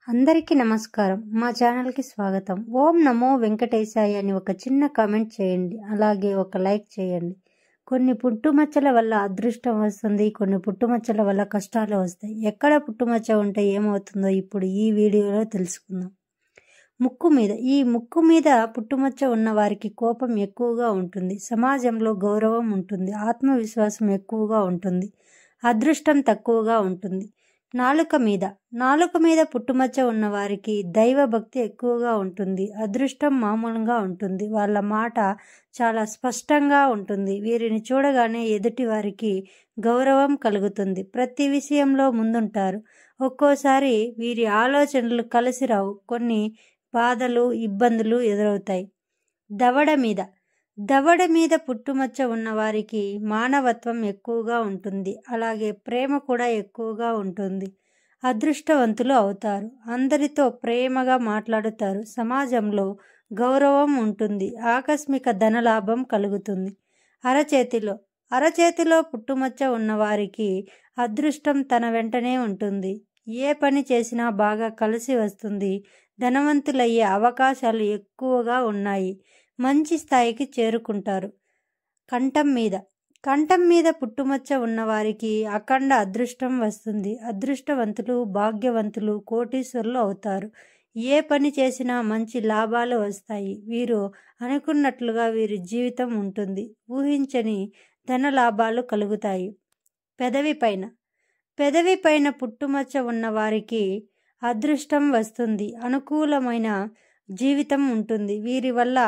అందరికీ నమస్కారం. మా ఛానల్కి స్వాగతం. ఓం నమో వెంకటేశాయ అని ఒక చిన్న కామెంట్ చేయండి. అలాగే ఒక లైక్ చేయండి. కొన్ని పుట్టుమచ్చల వల్ల అదృష్టం వస్తుంది, కొన్ని పుట్టుమచ్చల వల్ల కష్టాలు వస్తాయి. ఎక్కడ పుట్టుమచ్చ ఉంటే ఏమవుతుందో ఇప్పుడు ఈ వీడియోలో తెలుసుకుందాం. ఈ ముక్కు మీద పుట్టుమచ్చ ఉన్న వారికి కోపం ఎక్కువగా ఉంటుంది, సమాజంలో గౌరవం ఉంటుంది, ఆత్మవిశ్వాసం ఎక్కువగా ఉంటుంది, అదృష్టం తక్కువగా ఉంటుంది. నాలుక మీద పుట్టుమచ్చ ఉన్న వారికి దైవభక్తి ఎక్కువగా ఉంటుంది, అదృష్టం మామూలుగా ఉంటుంది, వాళ్ళ మాట చాలా స్పష్టంగా ఉంటుంది. వీరిని చూడగానే ఎదుటి వారికి గౌరవం కలుగుతుంది, ప్రతి విషయంలో ముందుంటారు. ఒక్కోసారి వీరి ఆలోచనలు కలిసి రావు, కొన్ని బాధలు ఇబ్బందులు ఎదురవుతాయి. దవడ మీద పుట్టుమచ్చ ఉన్న వారికి మానవత్వం ఎక్కువగా ఉంటుంది, అలాగే ప్రేమ కూడా ఎక్కువగా ఉంటుంది. అదృష్టవంతులు అవుతారు, అందరితో ప్రేమగా మాట్లాడుతారు, సమాజంలో గౌరవం ఉంటుంది, ఆకస్మిక ధనలాభం కలుగుతుంది. అరచేతిలో పుట్టుమచ్చ ఉన్న వారికి అదృష్టం తన వెంటనే ఉంటుంది, ఏ పని చేసినా బాగా కలిసి వస్తుంది, ధనవంతులయ్యే అవకాశాలు ఎక్కువగా ఉన్నాయి, మంచి స్థాయికి చేరుకుంటారు. కంఠం మీద పుట్టుమచ్చ ఉన్నవారికి అఖండ అదృష్టం వస్తుంది, అదృష్టవంతులు, భాగ్యవంతులు, కోటీశ్వరులు అవుతారు, ఏ పని చేసినా మంచి లాభాలు వస్తాయి, వీరు అనుకున్నట్లుగా వీరి జీవితం ఉంటుంది, ఊహించని ధన లాభాలు కలుగుతాయి. పెదవి పైన పుట్టుమచ్చ ఉన్న వారికి అదృష్టం వస్తుంది, అనుకూలమైన జీవితం ఉంటుంది, వీరి వల్ల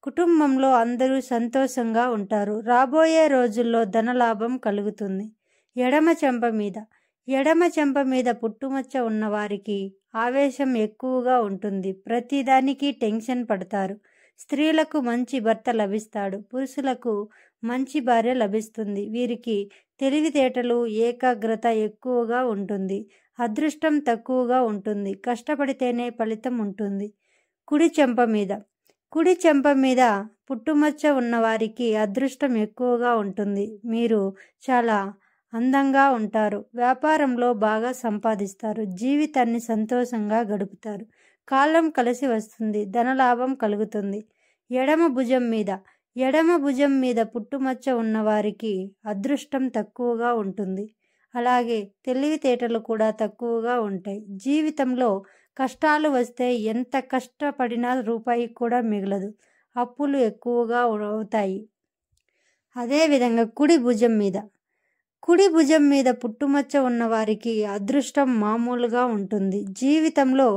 కుటుంబంలో అందరూ సంతోషంగా ఉంటారు, రాబోయే రోజుల్లో ధనలాభం కలుగుతుంది. ఎడమ చెంప మీద పుట్టుమచ్చ ఉన్న వారికి ఆవేశం ఎక్కువగా ఉంటుంది, ప్రతిదానికి టెన్షన్ పడతారు, స్త్రీలకు మంచి భర్త లభిస్తాడు, పురుషులకు మంచి భార్య లభిస్తుంది, వీరికి తెలివితేటలు, ఏకాగ్రత ఎక్కువగా ఉంటుంది, అదృష్టం తక్కువగా ఉంటుంది, కష్టపడితేనే ఫలితం ఉంటుంది. కుడి చెంప మీద పుట్టుమచ్చ ఉన్నవారికి అదృష్టం ఎక్కువగా ఉంటుంది, మీరు చాలా అందంగా ఉంటారు, వ్యాపారంలో బాగా సంపాదిస్తారు, జీవితాన్ని సంతోషంగా గడుపుతారు, కాలం కలిసి వస్తుంది, ధనలాభం కలుగుతుంది. ఎడమ భుజం మీద పుట్టుమచ్చ ఉన్నవారికి అదృష్టం తక్కువగా ఉంటుంది, అలాగే తెలివితేటలు కూడా తక్కువగా ఉంటాయి, జీవితంలో కష్టాలు వస్తే ఎంత కష్టపడినా రూపాయి కూడా మిగలదు, అప్పులు ఎక్కువగా అవుతాయి. అదేవిధంగా కుడి భుజం మీద పుట్టుమచ్చ ఉన్నవారికి అదృష్టం మామూలుగా ఉంటుంది, జీవితంలో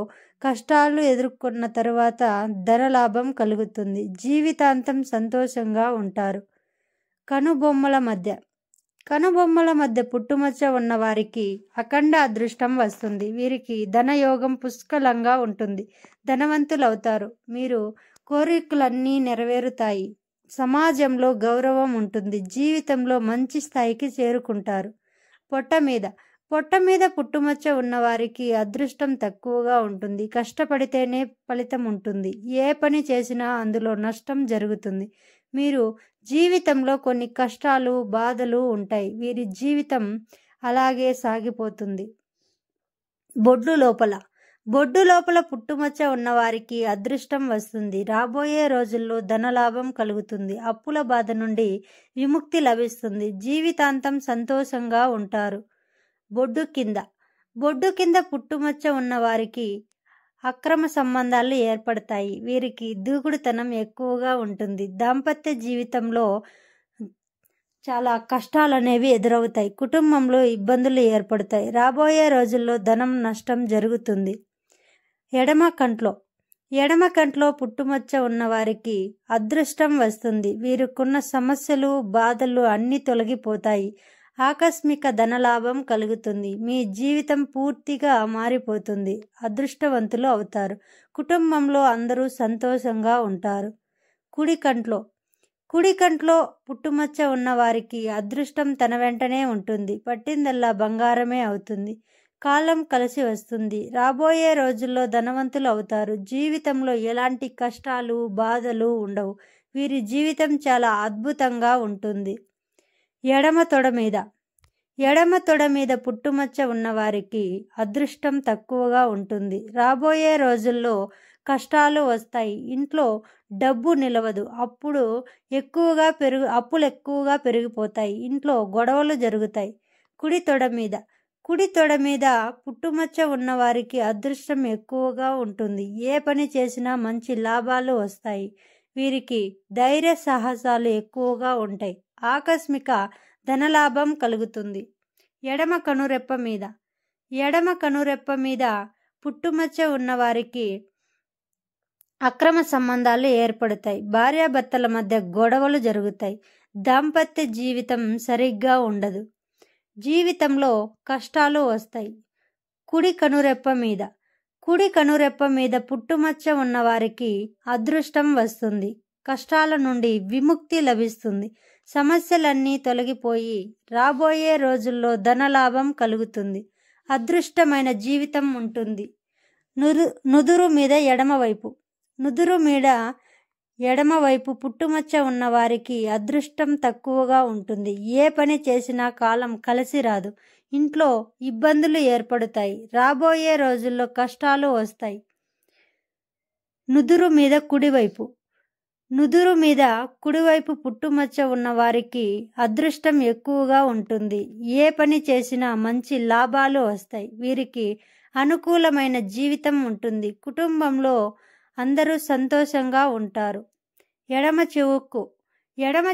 కష్టాలు ఎదుర్కొన్న తరువాత ధనలాభం కలుగుతుంది, జీవితాంతం సంతోషంగా ఉంటారు. కనుబొమ్మల మధ్య పుట్టుమచ్చ ఉన్న వారికి అఖండ అదృష్టం వస్తుంది, వీరికి ధనయోగం పుష్కలంగా ఉంటుంది, ధనవంతులవుతారు, మీరు కోరికలన్నీ నెరవేరుతాయి, సమాజంలో గౌరవం ఉంటుంది, జీవితంలో మంచి స్థాయికి చేరుకుంటారు. పొట్ట మీద పుట్టుమచ్చ ఉన్నవారికి అదృష్టం తక్కువగా ఉంటుంది, కష్టపడితేనే ఫలితం ఉంటుంది, ఏ పని చేసినా అందులో నష్టం జరుగుతుంది, మీరు జీవితంలో కొన్ని కష్టాలు బాధలు ఉంటాయి, వీరి జీవితం అలాగే సాగిపోతుంది. బొడ్డు లోపల పుట్టుమచ్చ ఉన్నవారికి అదృష్టం వస్తుంది, రాబోయే రోజుల్లో ధనలాభం కలుగుతుంది, అప్పుల బాధ నుండి విముక్తి లభిస్తుంది, జీవితాంతం సంతోషంగా ఉంటారు. బొడ్డు కింద పుట్టుమచ్చ ఉన్నవారికి అక్రమ సంబంధాలు ఏర్పడతాయి, వీరికి దూకుడుతనం ఎక్కువగా ఉంటుంది, దాంపత్య జీవితంలో చాలా కష్టాలు అనేవి ఎదురవుతాయి, కుటుంబంలో ఇబ్బందులు ఏర్పడతాయి, రాబోయే రోజుల్లో ధనం నష్టం జరుగుతుంది. ఎడమ కంట్లో పుట్టుమచ్చ ఉన్నవారికి అదృష్టం వస్తుంది, వీరికున్న సమస్యలు బాధలు అన్నీ తొలగిపోతాయి, ఆకస్మిక ధనలాభం కలుగుతుంది, మీ జీవితం పూర్తిగా మారిపోతుంది, అదృష్టవంతులు అవుతారు, కుటుంబంలో అందరూ సంతోషంగా ఉంటారు. కుడి కంట్లో పుట్టుమచ్చ ఉన్న వారికి అదృష్టం తన వెంటనే ఉంటుంది, పట్టిందల్లా బంగారమే అవుతుంది, కాలం కలిసి వస్తుంది, రాబోయే రోజుల్లో ధనవంతులు అవుతారు, జీవితంలో ఎలాంటి కష్టాలు బాధలు ఉండవు, వీరి జీవితం చాలా అద్భుతంగా ఉంటుంది. ఎడమ తొడ మీద పుట్టుమచ్చ ఉన్నవారికి అదృష్టం తక్కువగా ఉంటుంది. రాబోయే రోజుల్లో కష్టాలు వస్తాయి. ఇంట్లో డబ్బు నిలవదు. అప్పులు ఎక్కువగా పెరిగిపోతాయి. ఇంట్లో గొడవలు జరుగుతాయి. కుడి తొడ మీద పుట్టుమచ్చ ఉన్నవారికి అదృష్టం ఎక్కువగా ఉంటుంది. ఏ పని చేసినా మంచి లాభాలు వస్తాయి. వీరికి ధైర్య సాహసాలు ఎక్కువగా ఉంటాయి. ఆకస్మిక ధనలాభం కలుగుతుంది. ఎడమ కనురెప్ప మీద పుట్టుమచ్చ ఉన్నవారికి అక్రమ సంబంధాలు ఏర్పడతాయి. భార్యాభర్తల మధ్య గొడవలు జరుగుతాయి. దాంపత్య జీవితం సరిగ్గా ఉండదు. జీవితంలో కష్టాలు వస్తాయి. కుడి కనురెప్ప మీద పుట్టుమచ్చ ఉన్నవారికి అదృష్టం వస్తుంది. కష్టాల నుండి విముక్తి లభిస్తుంది. సమస్యలన్నీ తొలగిపోయి రాబోయే రోజుల్లో ధనలాభం కలుగుతుంది. అదృష్టమైన జీవితం ఉంటుంది. నుదురు మీద ఎడమవైపు పుట్టుమచ్చ ఉన్నవారికి అదృష్టం తక్కువగా ఉంటుంది. ఏ పని చేసినా కాలం కలిసి రాదు. ఇంట్లో ఇబ్బందులు ఏర్పడతాయి. రాబోయే రోజుల్లో కష్టాలు వస్తాయి. నుదురు మీద కుడివైపు పుట్టుమచ్చ ఉన్నవారికి అదృష్టం ఎక్కువగా ఉంటుంది. ఏ పని చేసినా మంచి లాభాలు వస్తాయి. వీరికి అనుకూలమైన జీవితం ఉంటుంది. కుటుంబంలో అందరూ సంతోషంగా ఉంటారు. ఎడమ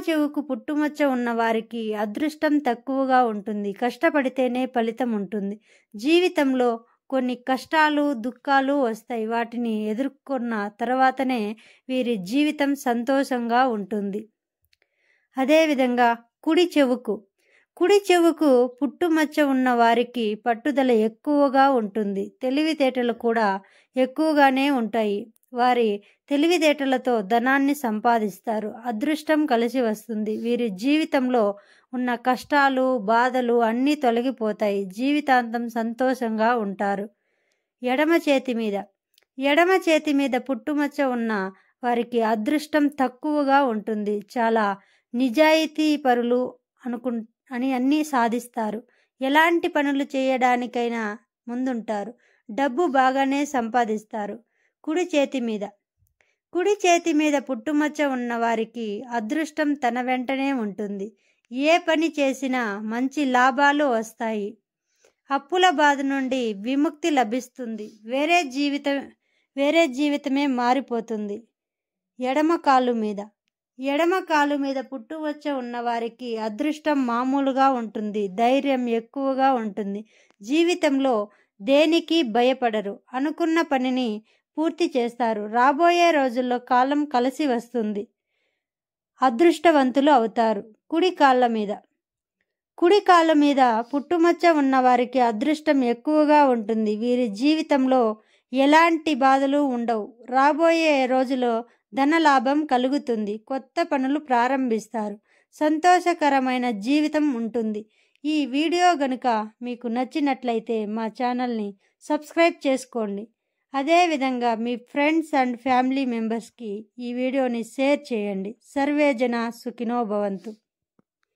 చెవుకు పుట్టుమచ్చ ఉన్నవారికి అదృష్టం తక్కువగా ఉంటుంది. కష్టపడితేనే ఫలితం ఉంటుంది. జీవితంలో కొన్ని కష్టాలు దుఃఖాలు వస్తాయి. వాటిని ఎదుర్కొన్న తర్వాతనే వీరి జీవితం సంతోషంగా ఉంటుంది. అదేవిధంగా కుడి చెవుకు పుట్టుమచ్చ ఉన్న వారికి పట్టుదల ఎక్కువగా ఉంటుంది. తెలివితేటలు కూడా ఎక్కువగానే ఉంటాయి. వారి తెలివితేటలతో ధనాన్ని సంపాదిస్తారు. అదృష్టం కలిసి వస్తుంది. వీరి జీవితంలో ఉన్న కష్టాలు బాధలు అన్నీ తొలగిపోతాయి. జీవితాంతం సంతోషంగా ఉంటారు. ఎడమ చేతి మీద పుట్టుమచ్చ ఉన్న వారికి అదృష్టం తక్కువగా ఉంటుంది. చాలా నిజాయితీ పరులు అని అన్నీ సాధిస్తారు. ఎలాంటి పనులు చేయడానికైనా ముందుంటారు. డబ్బు బాగానే సంపాదిస్తారు. కుడి చేతి మీద పుట్టుమచ్చ ఉన్న వారికి అదృష్టం తన వెంటనే ఉంటుంది. ఏ పని చేసినా మంచి లాభాలు వస్తాయి. అప్పుల బాధ నుండి విముక్తి లభిస్తుంది. వేరే జీవితమే మారిపోతుంది. ఎడమ కాలు మీద పుట్టుమచ్చ ఉన్న వారికి అదృష్టం మామూలుగా ఉంటుంది. ధైర్యం ఎక్కువగా ఉంటుంది. జీవితంలో దేనికి భయపడరు. అనుకున్న పనిని పూర్తి చేస్తారు. రాబోయే రోజుల్లో కాలం కలిసి వస్తుంది. అదృష్టవంతులు అవుతారు. కుడి కాళ్ళ మీద పుట్టుమచ్చ ఉన్న వారికి అదృష్టం ఎక్కువగా ఉంటుంది. వీరి జీవితంలో ఎలాంటి బాధలు ఉండవు. రాబోయే రోజులో ధనలాభం కలుగుతుంది. కొత్త పనులు ప్రారంభిస్తారు. సంతోషకరమైన జీవితం ఉంటుంది. ఈ వీడియో గనుక మీకు నచ్చినట్లయితే మా ఛానల్ని సబ్స్క్రైబ్ చేసుకోండి. అదేవిధంగా మీ ఫ్రెండ్స్ అండ్ ఫ్యామిలీ మెంబర్స్కి ఈ వీడియోని షేర్ చేయండి. సర్వే జన సుఖినో భవంతు.